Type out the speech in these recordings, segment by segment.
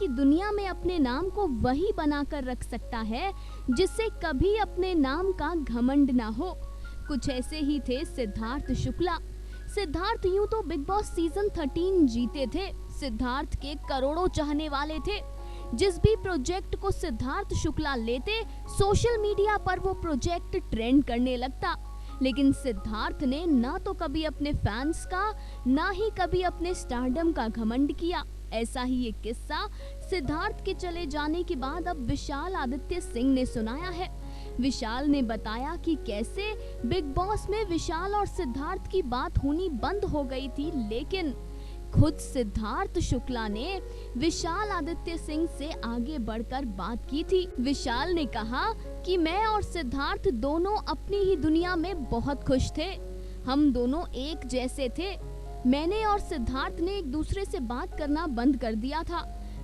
कि दुनिया में अपने नाम को वही बनाकर रख सकता है जिससे कभी अपने नाम का घमंड ना हो। कुछ ऐसे ही थे सिद्धार्थ शुक्ला। सिद्धार्थ यूं तो बिग बॉस सीजन 13 जीते थे। सिद्धार्थ के करोड़ों चाहने वाले थे। जिस भी प्रोजेक्ट को सिद्धार्थ शुक्ला लेते, सोशल मीडिया पर वो प्रोजेक्ट ट्रेंड करने लगता। लेकिन सिद्धार्थ ने ना तो कभी अपने फैंस का, ना ही कभी अपने स्टारडम का घमंड किया। ऐसा ही एक किस्सा सिद्धार्थ के चले जाने के बाद अब विशाल आदित्य सिंह ने सुनाया है। विशाल ने बताया कि कैसे बिग बॉस में विशाल और सिद्धार्थ की बात होनी बंद हो गई थी, लेकिन खुद सिद्धार्थ शुक्ला ने विशाल आदित्य सिंह से आगे बढ़कर बात की थी। विशाल ने कहा कि मैं और सिद्धार्थ दोनों अपनी ही दुनिया में बहुत खुश थे। हम दोनों एक जैसे थे। मैंने और सिद्धार्थ ने एक दूसरे से बात करना बंद कर दिया था।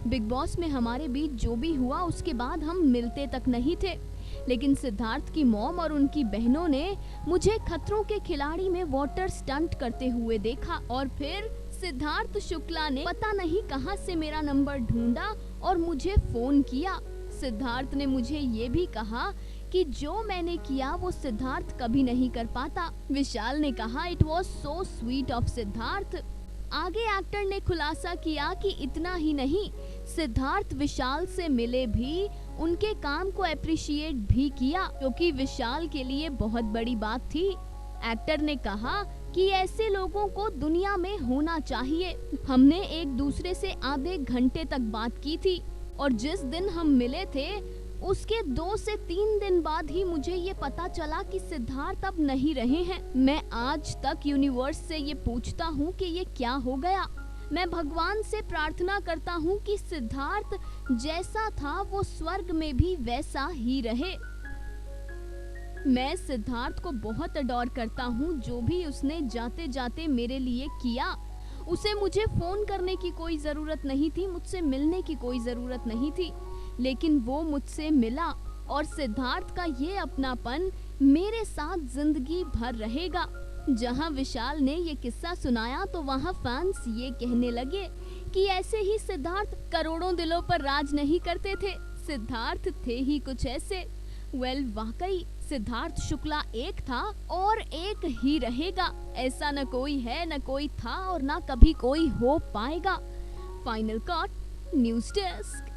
बिग बॉस में हमारे बीच जो भी हुआ उसके बाद हम मिलते तक नहीं थे। लेकिन सिद्धार्थ की मॉम और उनकी बहनों ने मुझे खतरों के खिलाड़ी में वाटर स्टंट करते हुए देखा और फिर सिद्धार्थ शुक्ला ने पता नहीं कहां से मेरा नंबर ढूंढा और मुझे फोन किया। सिद्धार्थ ने मुझे ये भी कहा कि जो मैंने किया वो सिद्धार्थ कभी नहीं कर पाता। विशाल ने कहा it was so sweet of Siddharth. आगे एक्टर ने खुलासा किया कि इतना ही नहीं, सिद्धार्थ विशाल से मिले भी, उनके काम को अप्रिशिएट भी किया, क्योंकि विशाल के लिए बहुत बड़ी बात थी। एक्टर ने कहा कि ऐसे लोगों को दुनिया में होना चाहिए। हमने एक दूसरे से आधे घंटे तक बात की थी और जिस दिन हम मिले थे उसके 2 से 3 दिन बाद ही मुझे ये पता चला कि सिद्धार्थ अब नहीं रहे हैं। मैं आज तक यूनिवर्स से ये पूछता हूँ कि ये क्या हो गया। मैं भगवान से प्रार्थना करता हूँ कि सिद्धार्थ जैसा था वो स्वर्ग में भी वैसा ही रहे। मैं सिद्धार्थ को बहुत अडोर करता हूँ। जो भी उसने जाते जाते मेरे लिए किया, उसे मुझे फोन करने की कोई जरूरत नहीं थी, मुझसे मिलने की कोई जरूरत नहीं थी, लेकिन वो मुझसे मिला और सिद्धार्थ का ये अपनापन मेरे साथ जिंदगी भर रहेगा। जहां विशाल ने ये किस्सा सुनाया तो वहां फैंस ये कहने लगे कि ऐसे ही सिद्धार्थ करोड़ों दिलों पर राज नहीं करते थे, सिद्धार्थ थे ही कुछ ऐसे। वाकई सिद्धार्थ शुक्ला एक था और एक ही रहेगा। ऐसा न कोई है, न कोई था और न कभी कोई हो पाएगा। Final cut, news desk.